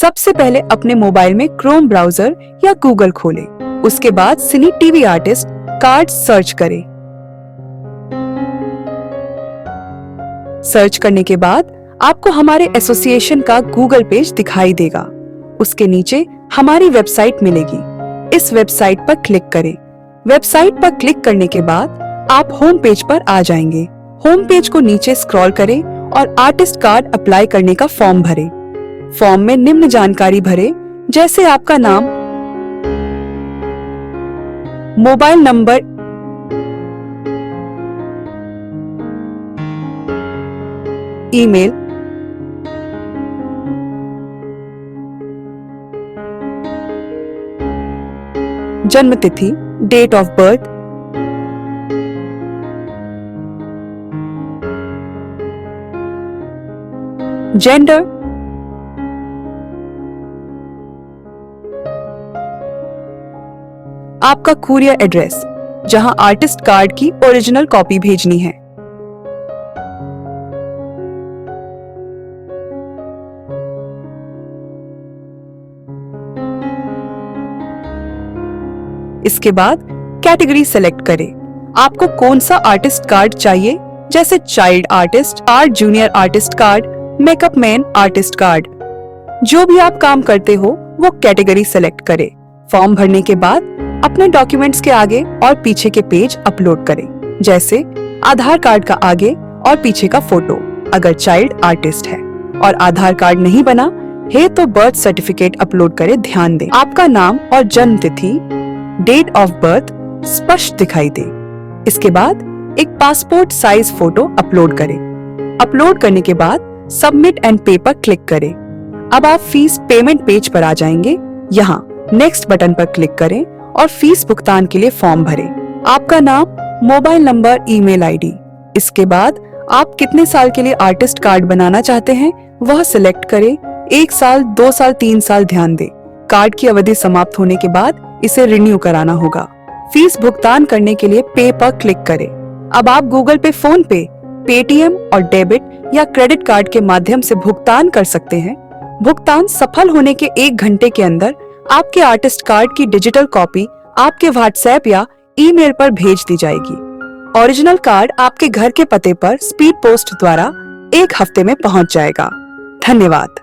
सबसे पहले अपने मोबाइल में क्रोम ब्राउजर या गूगल खोलें। उसके बाद सिनी टीवी आर्टिस्ट कार्ड सर्च करें। सर्च करने के बाद आपको हमारे एसोसिएशन का गूगल पेज दिखाई देगा। उसके नीचे हमारी वेबसाइट मिलेगी। इस वेबसाइट पर क्लिक करें। वेबसाइट पर क्लिक करने के बाद आप होम पेज पर आ जाएंगे। होम पेज को नीचे स्क्रॉल करें और आर्टिस्ट कार्ड अप्लाई करने का फॉर्म भरें। फॉर्म में निम्न जानकारी भरें, जैसे आपका नाम, मोबाइल नंबर, ईमेल, जन्म तिथि, डेट ऑफ बर्थ, जेंडर, आपका कुरियर एड्रेस जहां आर्टिस्ट कार्ड की ओरिजिनल कॉपी भेजनी है। इसके बाद कैटेगरी सेलेक्ट करें। आपको कौन सा आर्टिस्ट कार्ड चाहिए, जैसे child artist card, junior artist card, makeup man artist card. जो भी आप काम करते हो वो कैटेगरी सेलेक्ट करें। फॉर्म भरने के बाद अपने डॉक्यूमेंट्स के आगे और पीछे के पेज अपलोड करें, जैसे आधार कार्ड का आगे और पीछे का फोटो अगर चाइल्ड आर्टिस्ट है, और आधार कार्ड नहीं बना है तो बर्थ सर्टिफिकेट अपलोड करें। ध्यान दें आपका नाम और जन्म तिथि, डेट ऑफ बर्थ स्पष्ट दिखाई दे। इसके बाद एक पासपोर्ट साइज फोटो अपलोड करें। अपलोड करने के बाद सबमिट एंड पे पर क्लिक करें। अब आप फीस पेमेंट पेज पर आ जाएंगे। यहाँ नेक्स्ट बटन पर क्लिक करें और फीस भुगतान के लिए फॉर्म भरें। आपका नाम, मोबाइल नंबर, ईमेल आईडी। इसके बाद आप कितने साल के लिए आर्टिस्ट कार्ड बनाना चाहते हैं वह सिलेक्ट करें। 1 साल, 2 साल, 3 साल। ध्यान दें कार्ड की अवधि समाप्त होने के बाद इसे रिन्यू कराना होगा। फीस भुगतान करने के लिए पे पर क्लिक करें। अब आप गूगल पे, फोन पे, पेटीएम और डेबिट या क्रेडिट कार्ड के माध्यम से भुगतान कर सकते हैं। भुगतान सफल होने के 1 घंटे के अंदर आपके आर्टिस्ट कार्ड की डिजिटल कॉपी आपके व्हाट्सएप या ईमेल पर भेज दी जाएगी। ओरिजिनल कार्ड आपके घर के पते पर स्पीड पोस्ट द्वारा 1 हफ्ते में पहुंच जाएगा। धन्यवाद।